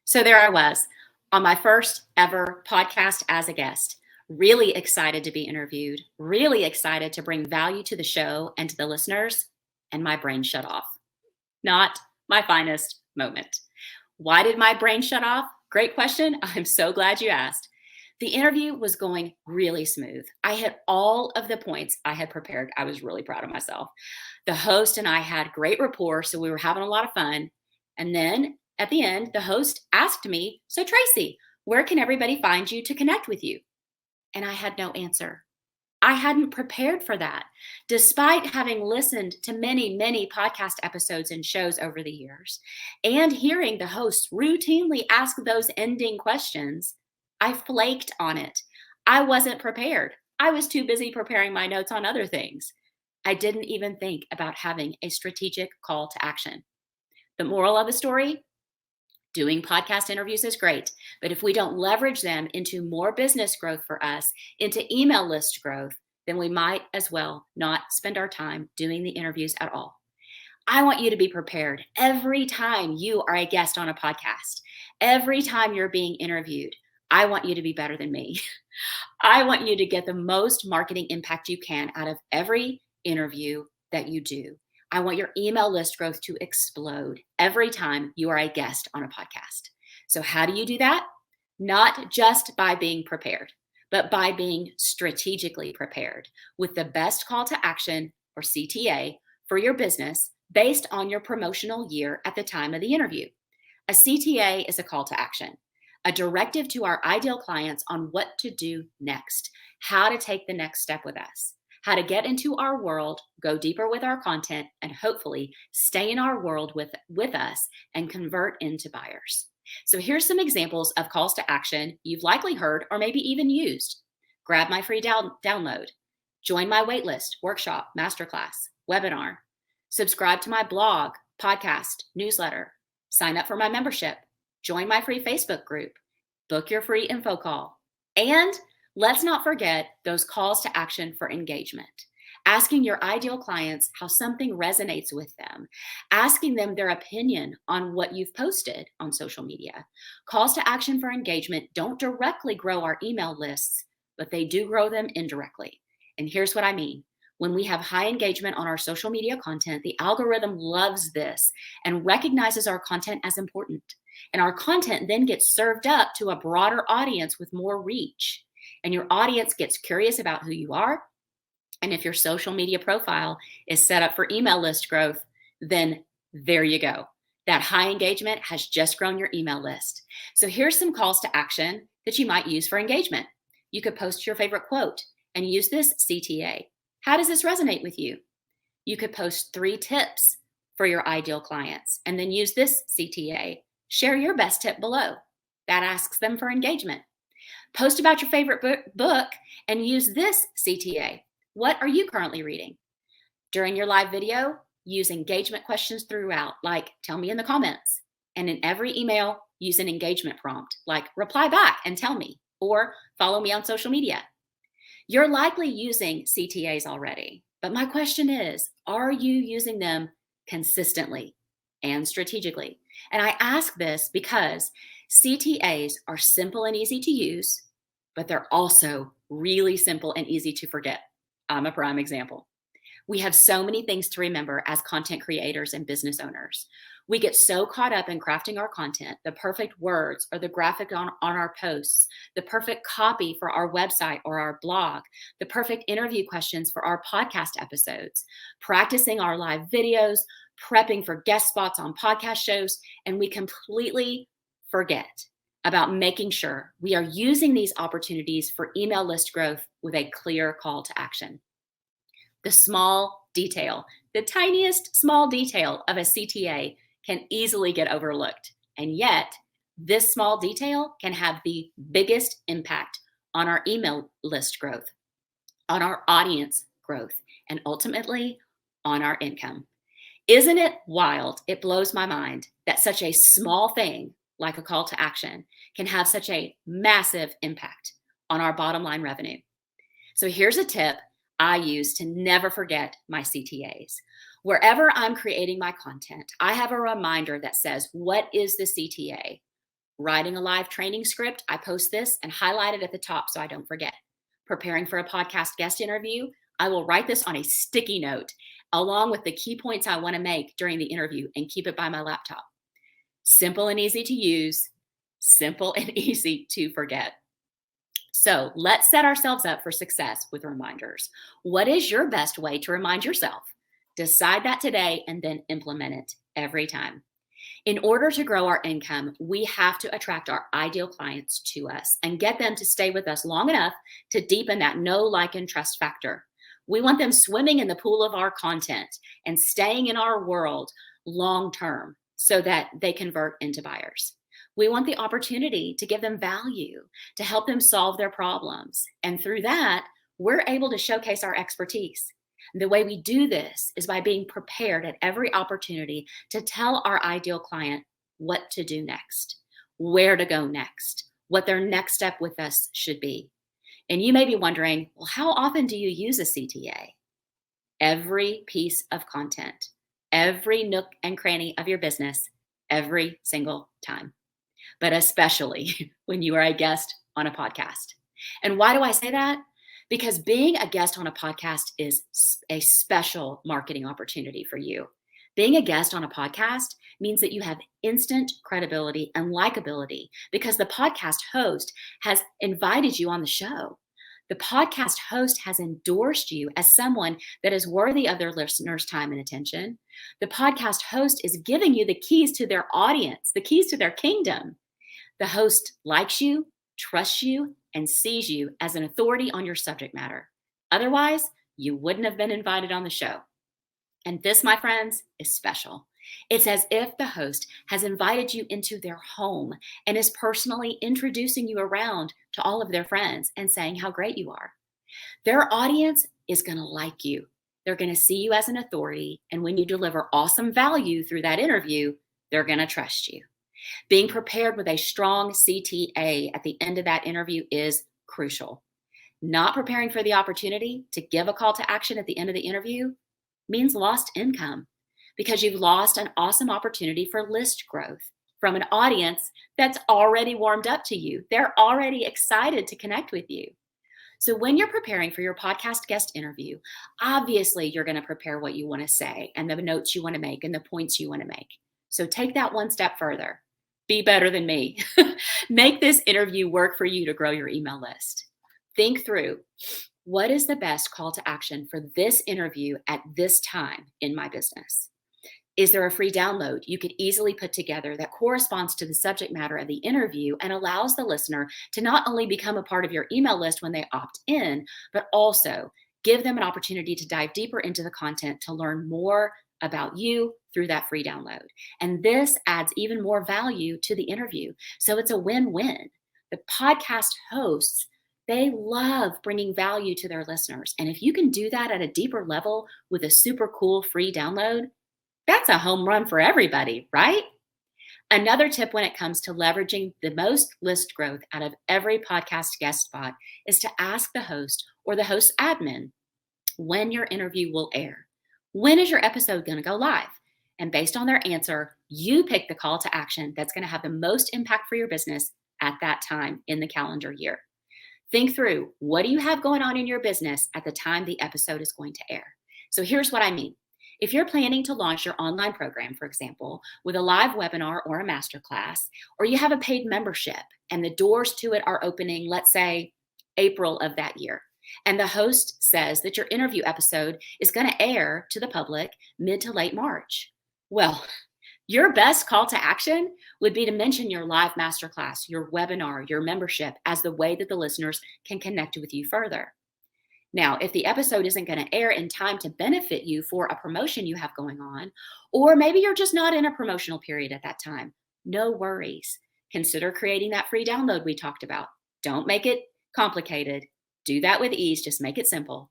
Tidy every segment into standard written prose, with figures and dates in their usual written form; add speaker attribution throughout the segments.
Speaker 1: So there I was on my first ever podcast as a guest, really excited to be interviewed, really excited to bring value to the show and to the listeners, and my brain shut off. Not my finest moment. Why did my brain shut off? Great question. I'm so glad you asked. The interview was going really smooth. I hit all of the points I had prepared. I was really proud of myself. The host and I had great rapport, so we were having a lot of fun. And then at the end, the host asked me, "So Tracy, where can everybody find you to connect with you?" And I had no answer. I hadn't prepared for that. Despite having listened to many, many podcast episodes and shows over the years and hearing the hosts routinely ask those ending questions, I flaked on it. I wasn't prepared. I was too busy preparing my notes on other things. I didn't even think about having a strategic call to action. The moral of the story: doing podcast interviews is great, but if we don't leverage them into more business growth for us, into email list growth, then we might as well not spend our time doing the interviews at all. I want you to be prepared every time you are a guest on a podcast, every time you're being interviewed. I want you to be better than me. I want you to get the most marketing impact you can out of every interview that you do. I want your email list growth to explode every time you are a guest on a podcast. So how do you do that? Not just by being prepared, but by being strategically prepared with the best call to action, or CTA, for your business based on your promotional year at the time of the interview. A CTA is a call to action, a directive to our ideal clients on what to do next, how to take the next step with us, how to get into our world, go deeper with our content, and hopefully stay in our world with us and convert into buyers. So here's some examples of calls to action you've likely heard or maybe even used. Grab my free download. Join my waitlist, workshop, masterclass, webinar. Subscribe to my blog, podcast, newsletter. Sign up for my membership. Join my free Facebook group. Book your free info call. And let's not forget those calls to action for engagement. Asking your ideal clients how something resonates with them. Asking them their opinion on what you've posted on social media. Calls to action for engagement don't directly grow our email lists, but they do grow them indirectly. And here's what I mean. When we have high engagement on our social media content, the algorithm loves this and recognizes our content as important. And our content then gets served up to a broader audience with more reach. And your audience gets curious about who you are. And if your social media profile is set up for email list growth, then there you go. That high engagement has just grown your email list. So here's some calls to action that you might use for engagement. You could post your favorite quote and use this CTA. How does this resonate with you? You could post 3 tips for your ideal clients and then use this CTA. Share your best tip below. That asks them for engagement. Post about your favorite book and use this CTA. What are you currently reading? During your live video, use engagement questions throughout, like tell me in the comments. And in every email, use an engagement prompt, like reply back and tell me, or follow me on social media. You're likely using CTAs already, but my question is, are you using them consistently and strategically? And I ask this because CTAs are simple and easy to use, but they're also really simple and easy to forget. I'm a prime example. We have so many things to remember as content creators and business owners. We get so caught up in crafting our content, the perfect words or the graphic on our posts, the perfect copy for our website or our blog, the perfect interview questions for our podcast episodes, practicing our live videos, prepping for guest spots on podcast shows, and we completely forget about making sure we are using these opportunities for email list growth with a clear call to action. The small detail, the tiniest small detail of a CTA can easily get overlooked. And yet, this small detail can have the biggest impact on our email list growth, on our audience growth, and ultimately on our income. Isn't it wild? It blows my mind that such a small thing like a call to action can have such a massive impact on our bottom line revenue. So here's a tip I use to never forget my CTAs. Wherever I'm creating my content, I have a reminder that says, what is the CTA? Writing a live training script, I post this and highlight it at the top so I don't forget. Preparing for a podcast guest interview, I will write this on a sticky note along with the key points I want to make during the interview and keep it by my laptop. Simple and easy to use, simple and easy to forget. So let's set ourselves up for success with reminders. What is your best way to remind yourself? Decide that today and then implement it every time. In order to grow our income, we have to attract our ideal clients to us and get them to stay with us long enough to deepen that know, like, and trust factor. We want them swimming in the pool of our content and staying in our world long term so that they convert into buyers. We want the opportunity to give them value, to help them solve their problems. And through that, we're able to showcase our expertise. The way we do this is by being prepared at every opportunity to tell our ideal client what to do next, where to go next, what their next step with us should be. And you may be wondering, well, how often do you use a CTA? Every piece of content, every nook and cranny of your business, every single time, but especially when you are a guest on a podcast. And why do I say that? Because being a guest on a podcast is a special marketing opportunity for you. Being a guest on a podcast means that you have instant credibility and likability because the podcast host has invited you on the show. The podcast host has endorsed you as someone that is worthy of their listeners' time and attention. The podcast host is giving you the keys to their audience, the keys to their kingdom. The host likes you, trusts you, and sees you as an authority on your subject matter. Otherwise, you wouldn't have been invited on the show. And this, my friends, is special. It's as if the host has invited you into their home and is personally introducing you around to all of their friends and saying how great you are. Their audience is going to like you. They're going to see you as an authority. And when you deliver awesome value through that interview, they're going to trust you. Being prepared with a strong CTA at the end of that interview is crucial. Not preparing for the opportunity to give a call to action at the end of the interview means lost income because you've lost an awesome opportunity for list growth from an audience that's already warmed up to you. They're already excited to connect with you. So when you're preparing for your podcast guest interview, obviously you're going to prepare what you want to say and the notes you want to make and the points you want to make. So take that one step further. Be better than me. Make this interview work for you to grow your email list. Think through, what is the best call to action for this interview at this time in my business? Is there a free download you could easily put together that corresponds to the subject matter of the interview and allows the listener to not only become a part of your email list when they opt in, but also give them an opportunity to dive deeper into the content to learn more about you through that free download. And this adds even more value to the interview. So it's a win-win. The podcast hosts, they love bringing value to their listeners. And if you can do that at a deeper level with a super cool free download, that's a home run for everybody, right? Another tip when it comes to leveraging the most list growth out of every podcast guest spot is to ask the host or the host admin when your interview will air. When is your episode going to go live? And based on their answer, you pick the call to action that's going to have the most impact for your business at that time in the calendar year. Think through, what do you have going on in your business at the time the episode is going to air? So here's what I mean. If you're planning to launch your online program, for example, with a live webinar or a masterclass, or you have a paid membership and the doors to it are opening, let's say, April of that year, and the host says that your interview episode is going to air to the public mid to late March. Well, your best call to action would be to mention your live masterclass, your webinar, your membership as the way that the listeners can connect with you further. Now, if the episode isn't going to air in time to benefit you for a promotion you have going on, or maybe you're just not in a promotional period at that time, no worries. Consider creating that free download we talked about. Don't make it complicated. Do that with ease. Just make it simple.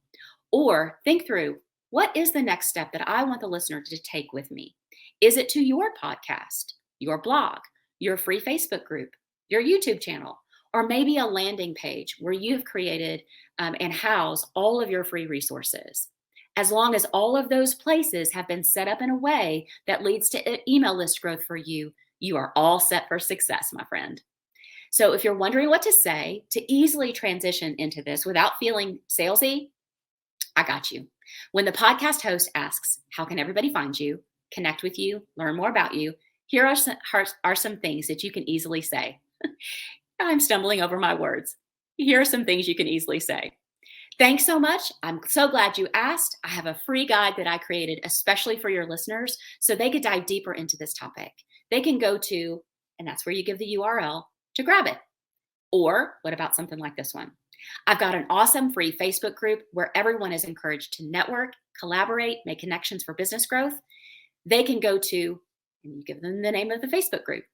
Speaker 1: Or think through, what is the next step that I want the listener to take with me? Is it to your podcast, your blog, your free Facebook group, your YouTube channel? or maybe a landing page where you've created and house all of your free resources. As long as all of those places have been set up in a way that leads to email list growth for you, you are all set for success, my friend. So if you're wondering what to say to easily transition into this without feeling salesy, I got you. When the podcast host asks, how can everybody find you, connect with you, learn more about you, here are some things that you can easily say. I'm stumbling over my words. Here are some things you can easily say. Thanks so much. I'm so glad you asked. I have a free guide that I created especially for your listeners so they could dive deeper into this topic. They can go to, and that's where you give the URL to grab it. Or what about something like this one? I've got an awesome free Facebook group where everyone is encouraged to network, collaborate, make connections for business growth. They can go to, and you give them the name of the Facebook group.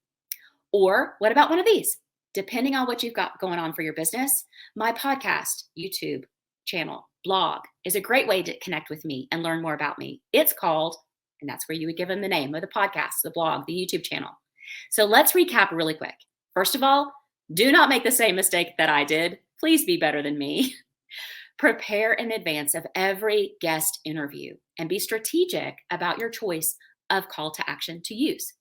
Speaker 1: Or what about one of these? Depending on what you've got going on for your business, my podcast, YouTube channel, blog is a great way to connect with me and learn more about me. It's called, and that's where you would give them the name of the podcast, the blog, the YouTube channel. So let's recap really quick. First of all, do not make the same mistake that I did. Please be better than me. Prepare in advance of every guest interview and be strategic about your choice of call to action to use.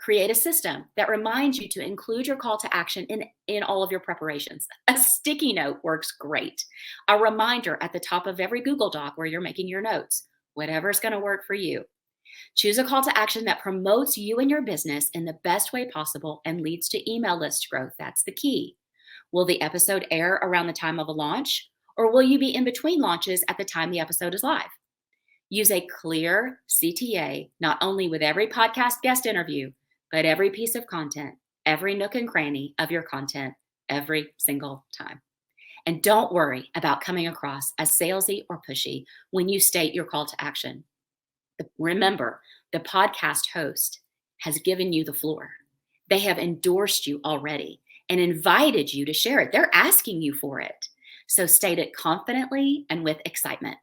Speaker 1: Create a system that reminds you to include your call to action in all of your preparations. A sticky note works great. A reminder at the top of every Google Doc where you're making your notes. Whatever's going to work for you. Choose a call to action that promotes you and your business in the best way possible and leads to email list growth. That's the key. Will the episode air around the time of a launch, or will you be in between launches at the time the episode is live? Use a clear CTA, not only with every podcast guest interview, but every piece of content, every nook and cranny of your content, every single time. And don't worry about coming across as salesy or pushy when you state your call to action. Remember, the podcast host has given you the floor. They have endorsed you already and invited you to share it. They're asking you for it. So state it confidently and with excitement.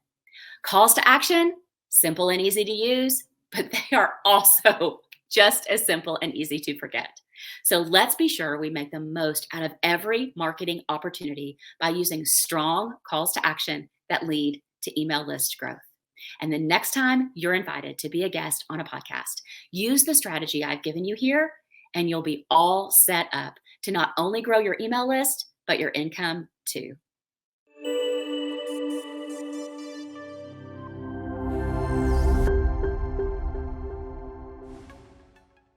Speaker 1: Calls to action, simple and easy to use, but they are also just as simple and easy to forget. So let's be sure we make the most out of every marketing opportunity by using strong calls to action that lead to email list growth. And the next time you're invited to be a guest on a podcast, use the strategy I've given you here, and you'll be all set up to not only grow your email list, but your income too.